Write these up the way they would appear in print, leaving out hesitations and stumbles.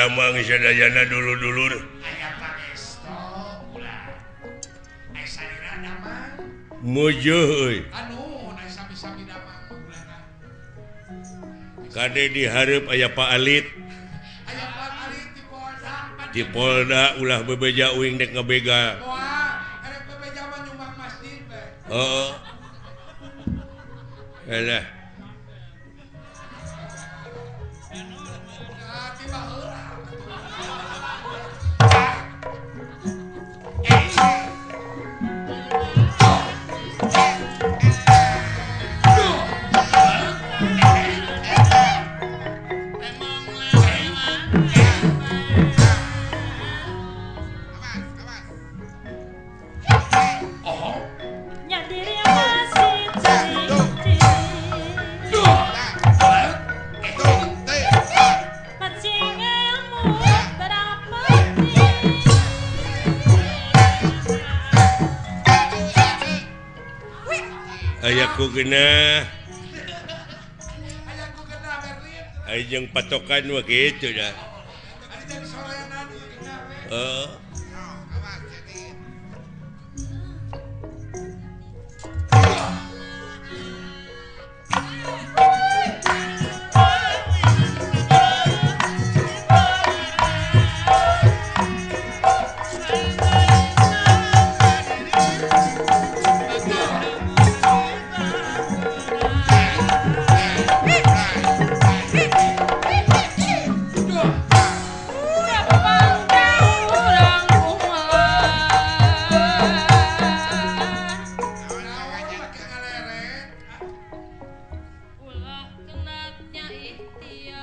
Ramang sadayana dulu-dulur. Mujo euy. Kade dihareup aya Pak Alit. Di Polda ulah bebeja uing dek ngabega. Arek bebeja mah nyumbang masjid teh. Heeh. Alah. Ayaku genah. Ajeng patokan mah kitu dah. Heeh.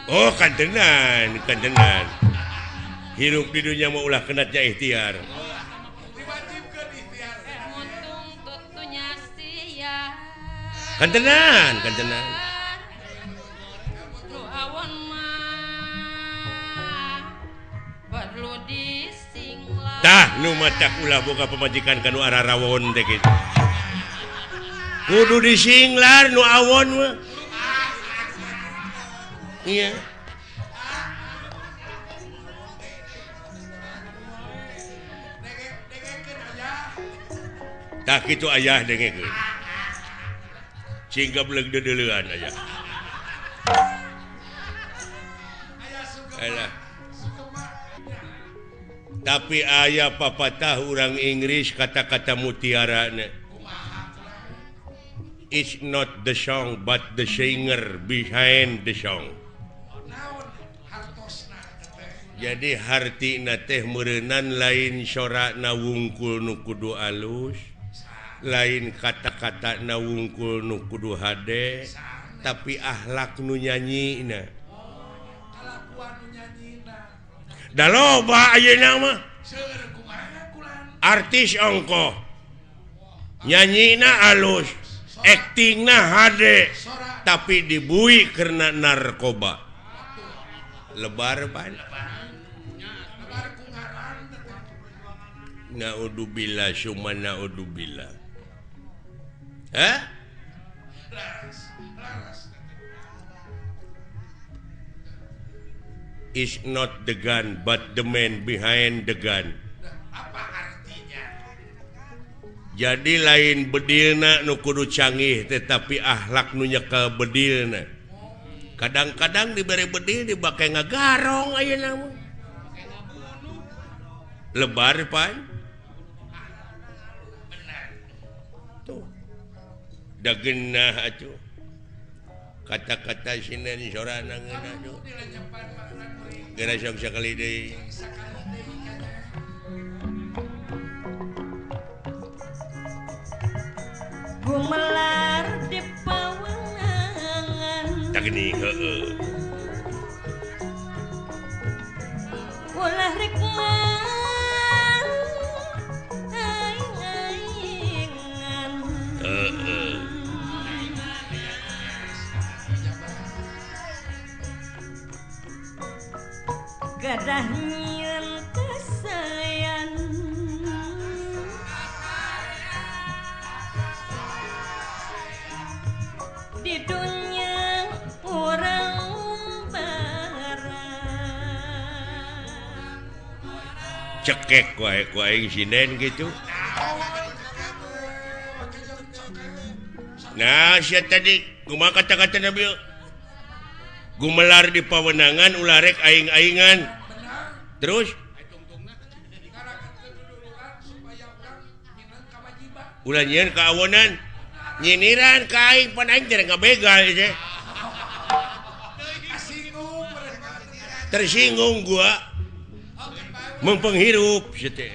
Oh kantenan. Hirup di dunia mau ulah kenatnya ikhtiar. Kantenan. Tah nu matak ulah boga pemajikan kanu arah rawon teh kitu. Kudu disinglar nu awon mah. Iya. Tak kitu ayah dengekeun. Singga beleg dedeleuan aya. Alah. Tapi aya papatah urang Inggris kata-kata mutiarana. It's not the song but the singer behind the song. Jadi hartina teh meureunnan lain sorakna wungkul nu kudu alus, lain kata-kata na wungkul nu kudu hade, tapi akhlak nu nyanyina. Da loba ayeuna mah. Artis ongkoh. Nyanyina alus, aktingna hade, tapi dibui karena narkoba. Lebar pan. Naudzubillah summa naudzubillah. Hah? Is not the gun but the man behind the gun. Apa artinya? Jadi lain bedilna nu kudu canggih tetapi akhlak nu nyekel bedilna. Kadang-kadang diberi bedil dipakai ngagarong ayeuna mah. Lebar pan. Dagenah atuh kata-kata sinan sorana ngeuna atuh geura sok sakali deui gumelar di pawangan tak gini heeh ulah rikman gadah nyieun kasayan di dunia urang barang cekek wae ku aing sinden gitu. Nah, sia tadi kumaha kata-kata Nabi? Gumelar di pawenangan ularek aing-aingan. Terus ulah nyieun ka awonan. Nyiniran ka aing pan aing teh ngabegal teh. Tersinggung gua. Mempenghirup teh.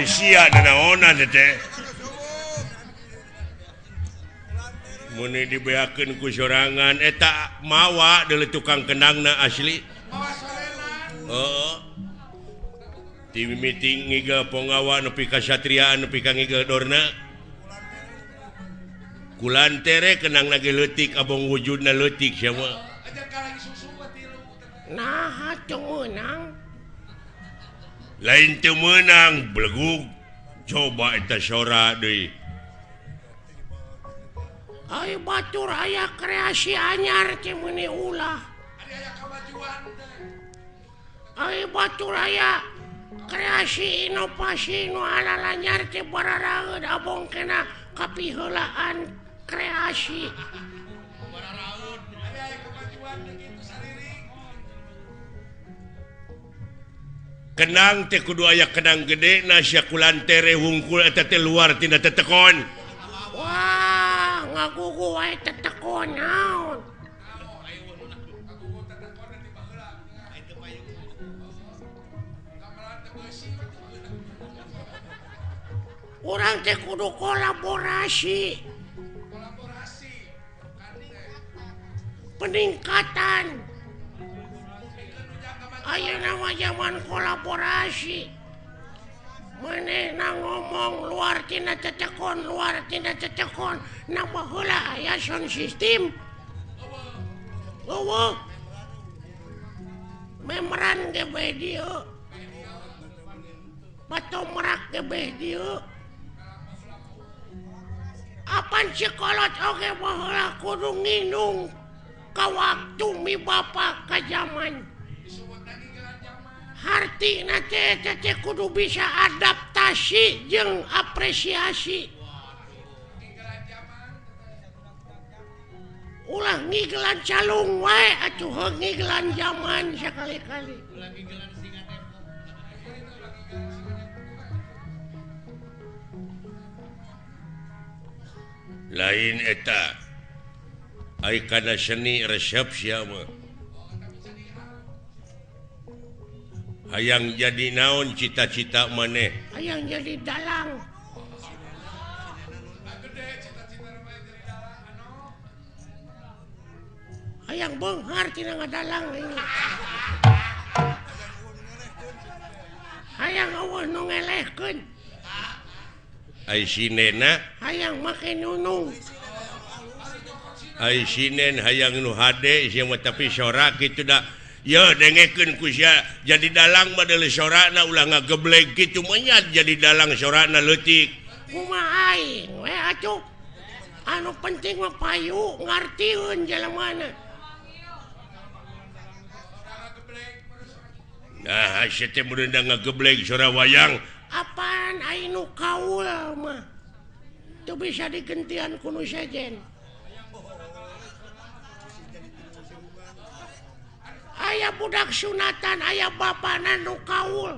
Sia nanaonan teh. Mun dibeakeun ku sorangan eta mawa deuleu tukang kendangna asli. Heeh. Ti meeting ngiga pongawa nepi ka satriaan nepi ka ngiga dorna. Kulantere kenangna ge leutik abong wujudna leutik sia mah. Nah, atuh meunang. Lain teu menang belegug coba eta sora deui. Ai batur aya kreasi anyar teh meuni ulah. Aya kamajuan teh. Ai batur aya kreasi inovasi nu alanyar teh bararaeud abong kena kapiheulaan kreasi. Bararaeud aya kamajuan kitu sariring. Kenang teh kudu aya kenang gede na sia kulantere hungkul eta teh luar tina tetekon. Wah, ngagugu wae tetekon naon. Urang teh kudu kolaborasi. Peningkatan. Ayeuna mah zaman kolaborasi. Manehna ngomong luar tina tetekon, nambah heula aya sound system. Eueuh. Memeran ge bae dieu. Patomrak ge bae dieu. Apan cikolot oge baheula kudu nginung ka waktu mi bapa ka zaman. Hartina teh kudu bisa adaptasi jeung apresiasi. Ulah ngiglan calung wae atuh ngiglan zaman sakali-kali. Lain eta ai kana seni resepsi mah. Hayang jadi naon cita-cita maneh? Hayang jadi dalang. Hayang beunghar tina ngadalang ini. hayang eueuh nu ngelehkeun ai sinena hayang make nunung ai sinen hayang nu hade sia mah tapi sorak kitu da ya dengekeun ku sia jadi dalang mah deuleu sorakna ulah ngageblek kitu mah nya jadi dalang sorakna leutik kumaha aing we atuh anu penting mah payu ngartieun jelemana nah sia teh meunang ngageblek sora wayang apaan aing nu kaul mah teu bisa digentian ku nu sejen aya budak sunatan aya bapana nu kaul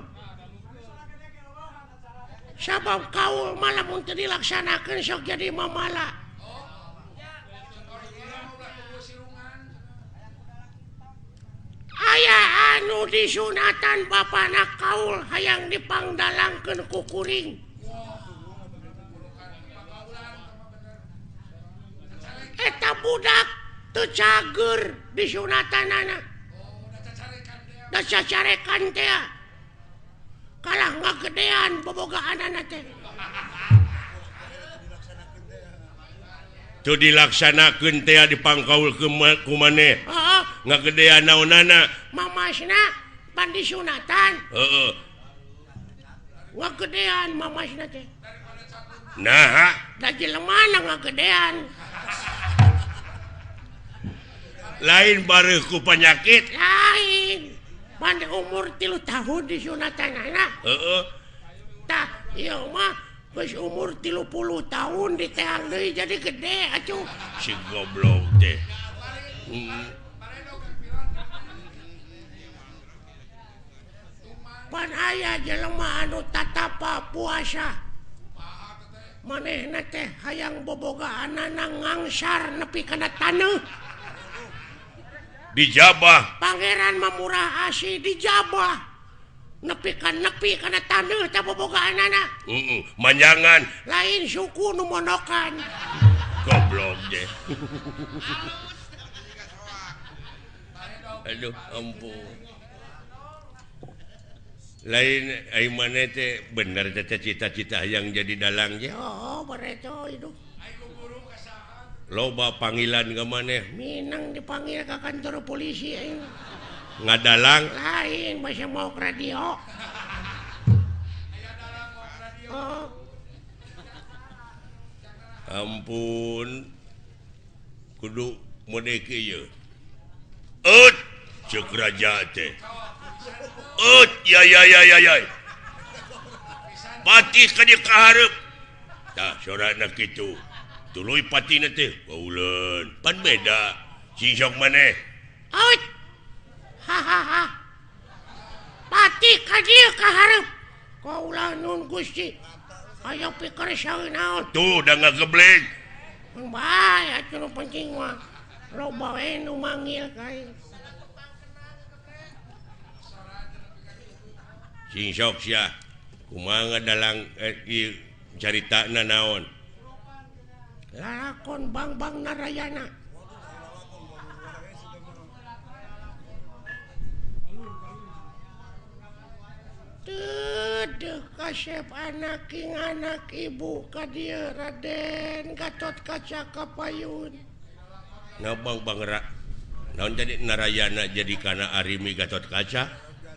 sabab kaul malah mun teu dilaksanakeun sok jadi mamala aya anu disunatan bapana kaul hayang dipangdalangkeun ku kuring eta budak teu cager disunatanana da cacarekan teh kalah ngagedean bobogaanana teh teu dilaksanakeun teh dipangkaul ku maneh heeh ngagedean naonana mamasna pan disunatan heeh ngagedean mamasna teh nah da jelemana ngagedean lain bareuh ku penyakit lain pan umur 3 tahun disunatanana heeh tah ieu mah geus umur 30 tahun diteang deui jadi gede atuh si goblok teh pan aya jelema anu tatapa puasa manehna teh hayang bobogaanana ngangsar nepi kana taneuh dijabah pangeran mamurah asih dijabah nepi kana taneuh teh bobogaanana manjangan lain suku nu mondokan goblok deh aduh ampun lain ai maneh teh bener teh cita-cita yang jadi dalang ge oh bareto itu loba panggilan ke maneh minang dipanggil ke kantor polisi aing ngadalang lain masih mau ke radio oh ampun kudu mode kieu cek raja teh ya pati ka dieu kaharep tah sorana kitu tuluy patina teh bauleun pan beda sisok maneh out hahaha pati ka dieu kaharep kaulah nun Gusti aya pikir saeuy naon tuh da ngageblek bae atuh nu penting mah loba we nu manggil ka aing sing sok sia kumaha ngadalang ieu caritana naon lalakon Bang Narayana Dedeh kasep anak ibu ka dieu Raden Gatot Kaca Kapayun nah Bang naon jadi Narayana jadi kana Arimi Gatot Kaca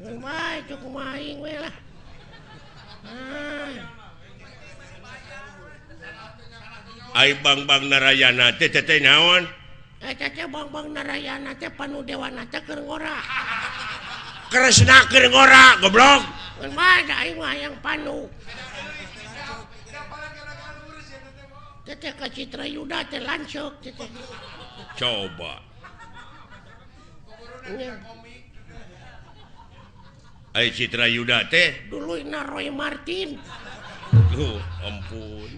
bae itu kumaha aing we lah ai Bang Narayana teh naon eta teh Bang Narayana teh panudewana teh keur ngora Kresna keur ngora goblok bae da aing mah yang panu teh ka Citra Yuda teh lanceuk teh coba ai Citra Yuda teh duluina Roy Martin ampun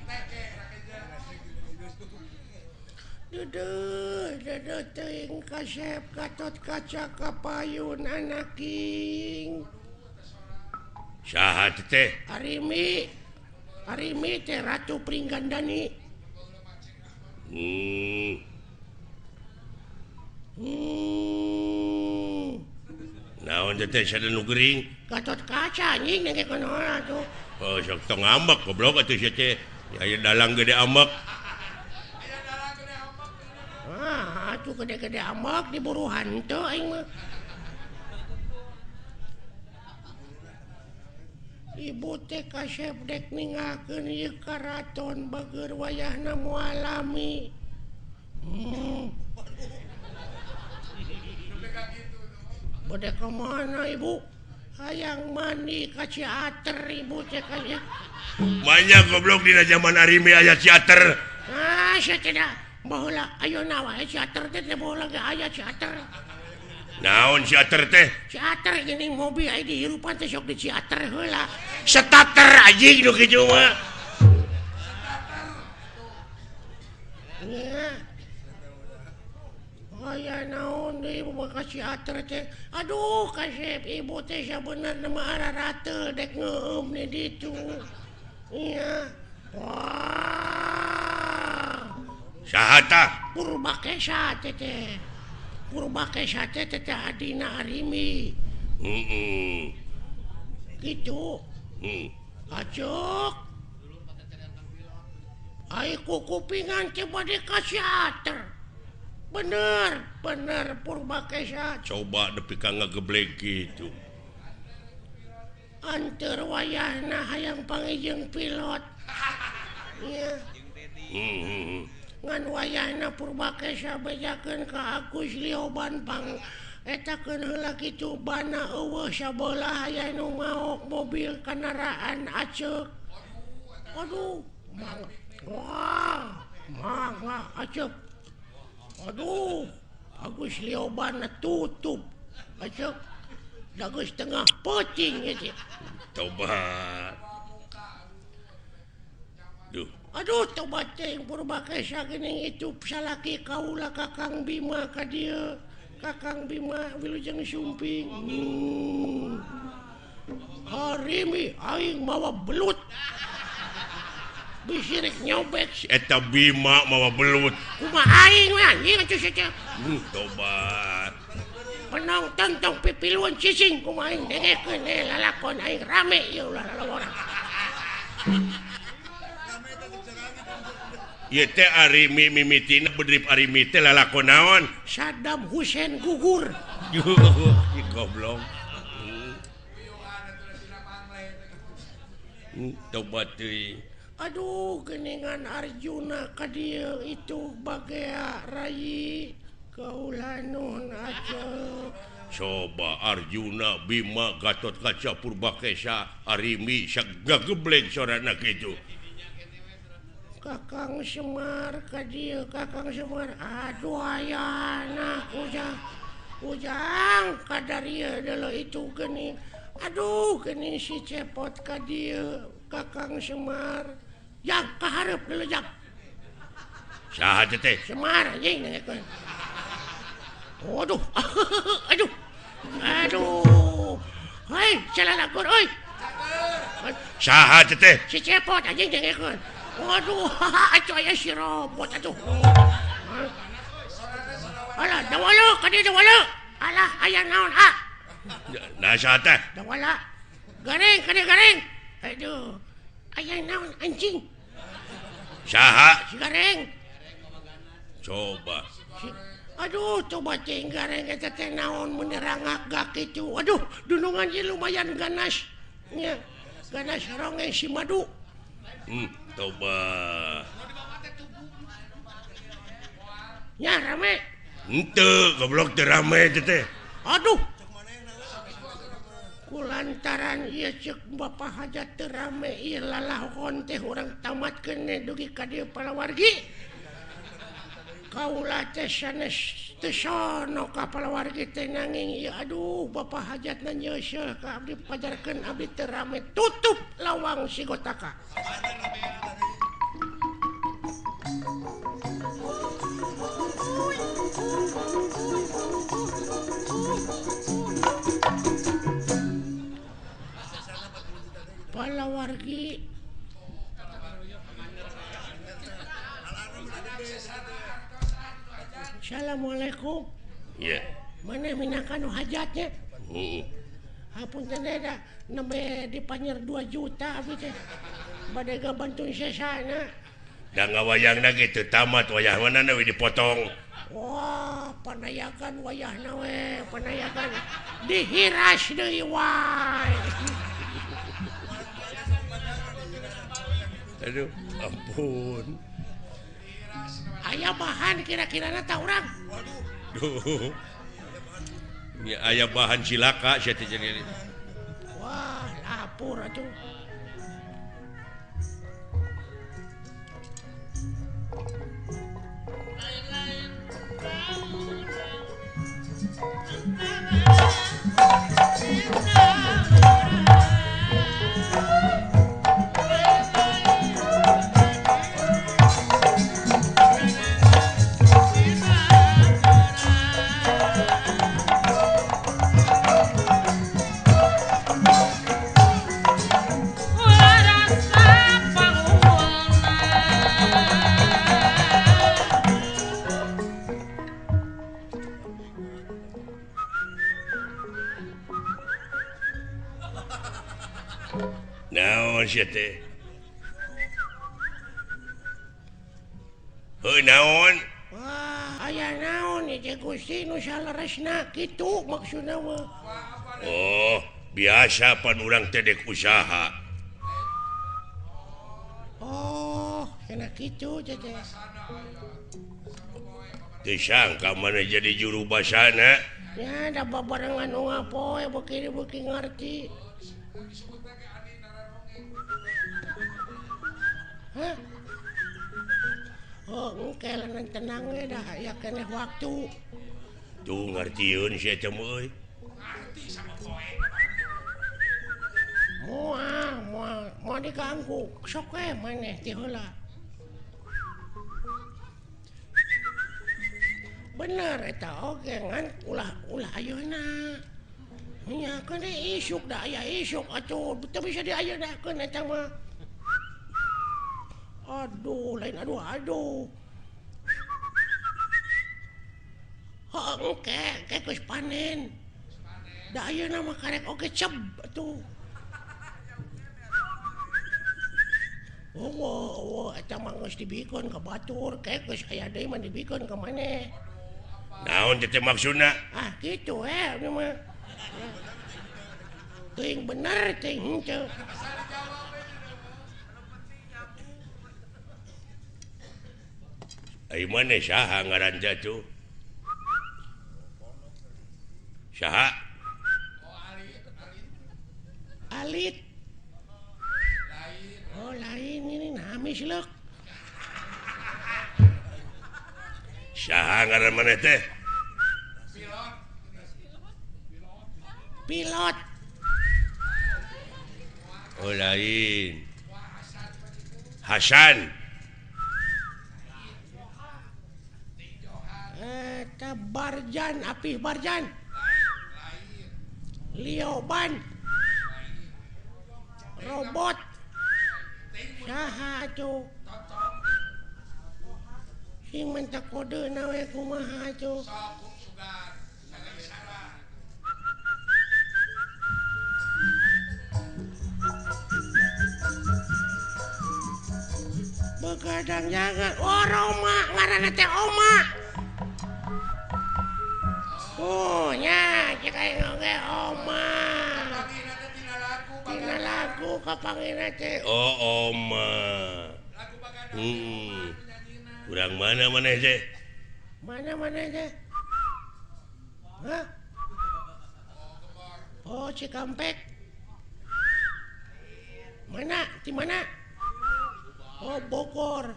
Dedeh teuing kasep Gatot Kaca Kapayun anak king saha teh Arimi teh Ratu Pringgandani naon naon teh sada nu gering Gatot Kaca anjing nengke konoha tuh. oh sok tong ambek goblok atuh sia teh aya dalang gede ambek Atuh gede-gede ambek diburu hanteu aing mah. Ibu teh kasep dek ningakeun ieu karaton bageur wayahna mualami. Bade ka mana ibu? Hayang mandi ka Ciater ibu teh kaya. banyak goblok dina zaman arimi aya Ciater Sia teh dah baheula ayeuna wae Ciater teh baheula ge aya Ciater. naon Ciater teh Ciater gini mobil aya di hirupan teh sok di Ciater heula. starter anjing nu kitu mah Nya. Aya naon deui ibu ka Ciater teh. Aduh kasep ibu teh sabenerna mah ararateul dek ngeueum di ditu. Iya. Wah. saha tah Purbakesa teh teh. Purbakesa teh teh adina Arimi. Gitu. Acok. Ai kupingan teh bade ka Ciater. Bener Purbakesa. coba nepi ka ngageblek gitu Anteur wayahna hayang pangijeng pilot. Iya. Ngan wayahna Purbakesa bejakeun ka Agus Lioban pang etakeun heula kitu bana eueuh sabelah aya nu maok mobil kendaraan aceuk. Aduh, mangga aceuk. Aduh, Agus Lioban tutup aceuk. Dageus tengah peuting ieu teh. tobat duh Aduh, tobat teh Purbakesa geuning itu salaki kaula Kakang Bima ka dieu. Kakang Bima wilujeng sumping. Harimi aing mawa belut. Bisirik nyobek. eta Bima mawa belut Kumaha aing we anjing atuh saja. tobat Penonton tong pipiluan cicing kumaha aing dengekeun lalakon aing rame ieu ulah orang. ieu teh Arimi mimitina bedrip Arimi teh lalakon naon Saddam Hussein gugur. Ih, goblok tobat teuing Aduh, geningan Arjuna ka dieu itu bagea Rayi kaula nuhun aceuk. coba Arjuna Bima Gatot Kaca Purbakesa Arimi sak ngageblek sorana kitu Kakang Semar ka dieu Kakang Semar. Aduh ayana ujang kadarieu deuleu itu geuning. Aduh geuning si cepot ka dieu Kakang Semar. Yang kaharep deuleu yang saha teh Semar anjing nengekeun. Waduh. Aduh. Hei, calalakur euy. saha teh Si cepot anjing nengekeun. Waduh, atuh aya si robot atuh. Alah, dawala ka dieu dawala. Alah, aya naon nah saha teh dawala. Garing ka dieu garing. Aduh. Aya naon anjing. saha Si garing. coba Aduh, coba teh gareng eta teh naon menerangak gak kitu. Aduh, dunungan ieu lumayan ganas. Nya, ganas rongeng si madu. tobat Nya rame. henteu goblok teh rame teh Aduh. Kulantaran ieu ceuk Bapak Hajat teu rame ieu lalahon teh urang tamatkeun dugi ka dieu palawargi. Kaula teh sanes teu sono ka palawargi teh nanging ieu aduh Bapak Hajatna nyeuseul ka abdi pajarkeun abdi teu rame tutup lawang si Gotaka. Palawargi Assalamualaikum. iya Maneh minangkan hajatnya. Hapunten da nembe dipanyer 2 juta abi teh. Bade gabantuin sesana. Da ngawayangna gitu tamat wayah manana we dipotong. Wah, panayakan wayahna we, panayakan dihiras deui wae. Aduh, ampun. Aya bahan kira-kirana ta urang? Duh. Ya aya bahan cilaka sia teh jadi. Wah, lapur atuh. Naon sia teh? Heuh naon? Wah, aya naon ieu Gusti nu salaresna kitu maksudna mah. Oh, biasa pan urang teh dek usaha. Oh, cenah kitu teh. Teu sangka mana jadi juru basana. Ya, da babarengan nu ngapoe beuki ngarti. Hah? Oh, engke lanan tenang we dah, ya keneh waktu. Tuh ngartieun sia teh euy. Moal diganggu, sok we maneh ti heula. Bener eta oge ngan ulah ayeuna. Nya kene isuk da aya isuk atuh, teu bisa diayeuna eta mah. Aduh, lain aduh. Engke geus panen. Da ayeuna mah karek oge ceb atuh. Oh, eta mah geus dibikeun ka batur, geus aya deui mah dibikeun ka maneh. Naon teh maksudna? Ah, kitu we mah. Teuing bener teuing henteu. Ai maneh saha ngaranna tuh? Saha? Alit. Oh, lain ini namis leuk. Saha ngaran maneh teh? Pilot. Oh lain. Hasan. Eta Barjan, Apih Barjan. Lioban. Robot. Saha atuh? Sing minta kodena we kumaha atuh? Begadang jangan. Oh, Roma, ngaranna teh Oma. Oh, nya cek aing oge Oma. Tina lagu kapangina teh. Oh, Oma. Urang mana maneh teh? Mana teh? Hah? Oh, Cikampek. Mana? Di mana? Oh, Bogor.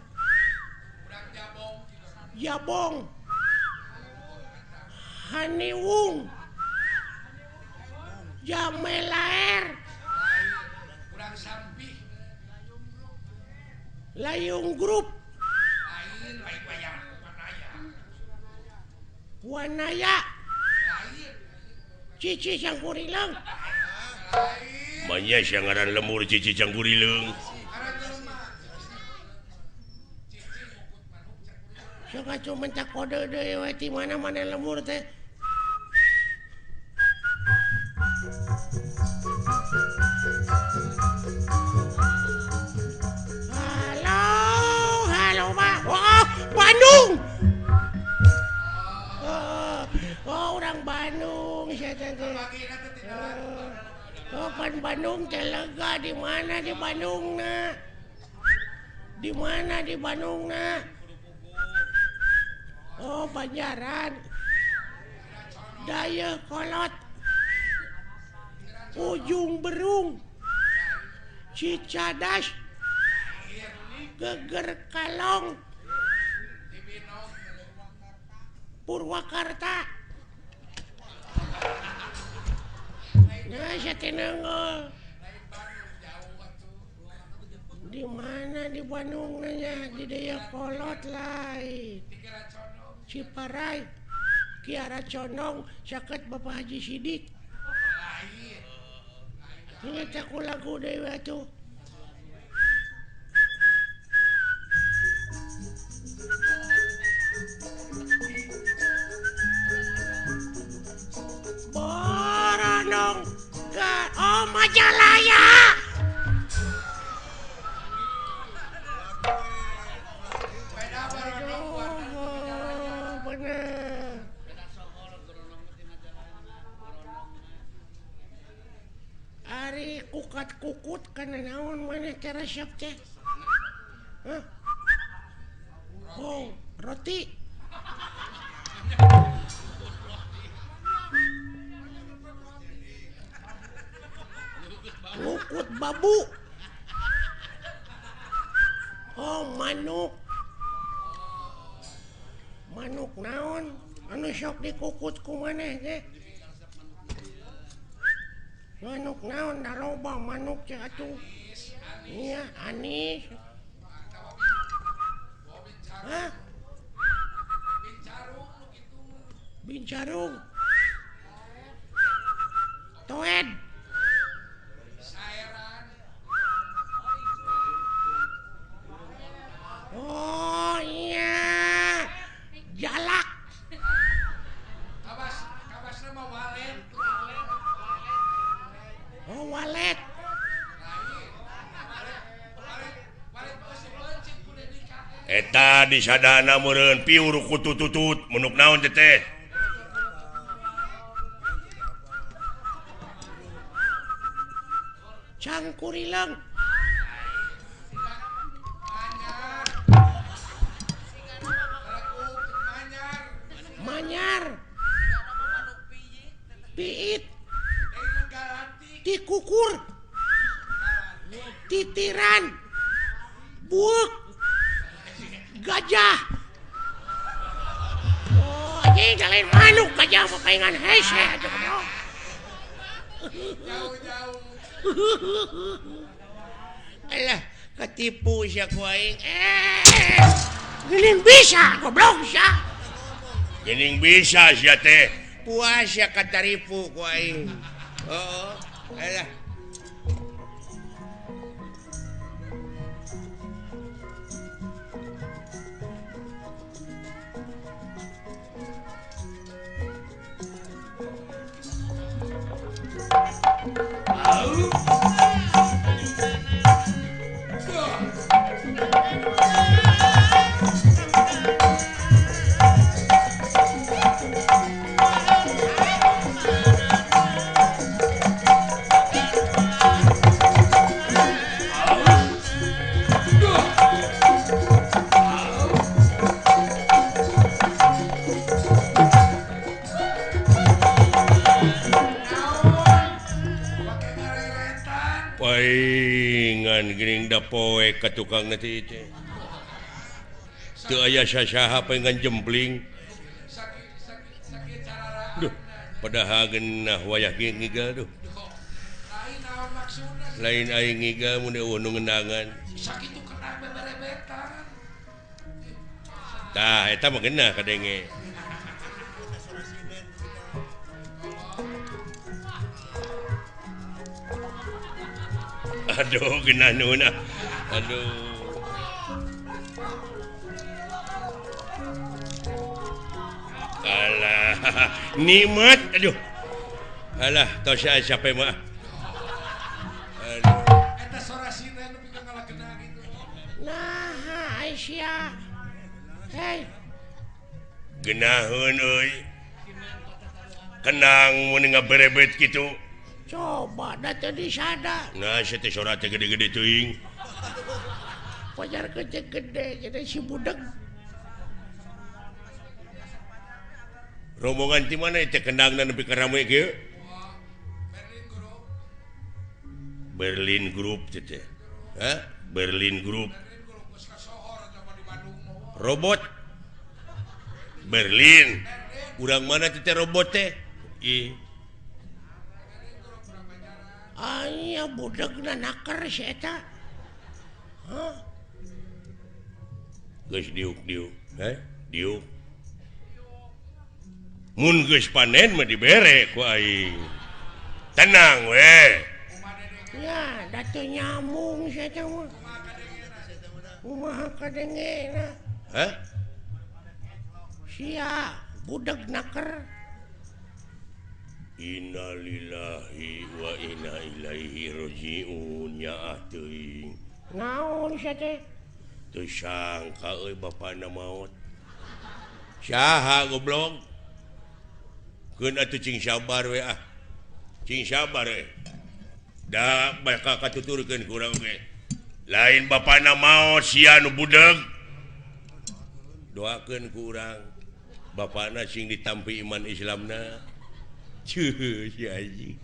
Jabong. Haniwung. Jamelaer. Layung Grup. Wanaya. Cici Cangkurileung. Manya sia ngaran lemur Cici Cangkurileung. Sok atuh minta kode deui we ti mana lemur teh. Kapan Bandung telega di mana di Bandung na? Di mana di Bandung na? Oh Banjaran. Daya Kolot. Ujung Berung. Cicadas. Geger Kalong. Purwakarta. Nah, saya tenang. Di mana di Bandung nanya di Daya Kolot lain. Ciparai, Kiara Condong, sakit Bapak Haji Sidik. Ingat aku lagu dewa tuh. Boronong, oh Majalaya. Ari kukat kukut kana naon maneh teh resep teh? Hah? Oh, roti. Lukut babu. Oh, manuk. Manuk naon? Anu sok dikukut ku maneh teh? Manuk naon da loba manuk teh atuh. Iya, anis. Hah? Bincarung. Toed. Oh iya. Jalak. Kabas nama walet. Oh walet. Eta di sadana meureun piur kutututut munuk naon teh? Cangkurileung. Manyar. Piit. Tikukur. Titiran. Buuk. Gajah. Oh, anjing lain manuk gajah papaingan hese aja bro. Jauh-jauh. Alah, ketipu sia ku aing. Geuning bisa goblok sia. Geuning bisa sia teh. Puas ya kataripu ku aing. Oh, alah. Paingan geuning da poe ka tukang nanti teh. Teu aya sasaha paingan jempling. Sakit cara. Duh, padahal geunah wayah ge ngiga duh. Lain naon maksudna? Lain aing ngiga mun eueuh nu ngendangan. Sakitu kena beberebetan. Tah eta mah geunah kadenge. Aduh, geunah nuna. Aduh. Alah, nikmat. Aduh. Alah, tos siapa mah. Aduh. Eta sorasina nu pikeun ngalakeuna gitu. Nah, Aisyah. Hei, Geunaheun euy. Kenang mun ngaberebet kitu. coba da teu disada nah saya teh sorat teh gede-gede teuing pajar gede jadi si budak rombongan ti mana teh kendangna nepi ka rame kieu Berlin Group teh hah Berlin Group robot Berlin urang mana teh robot teh aya budakna naker si eta geus diuk diuk mun geus panen mah dibere ku aing tenang we ya da teu nyambung si eta mah kumaha kadengena hah sia budak naker innalillahi wa inna ilaihi rajiun nya teuing naon sia teh teu sangka euy bapana maot saha goblok keun atuh cing sabar we cing sabar we da bakal katuturkeun ku urang ge lain bapana maot sia nu budeug doakeun ku urang bapana sing ditampi iman Islamna cuh si anjing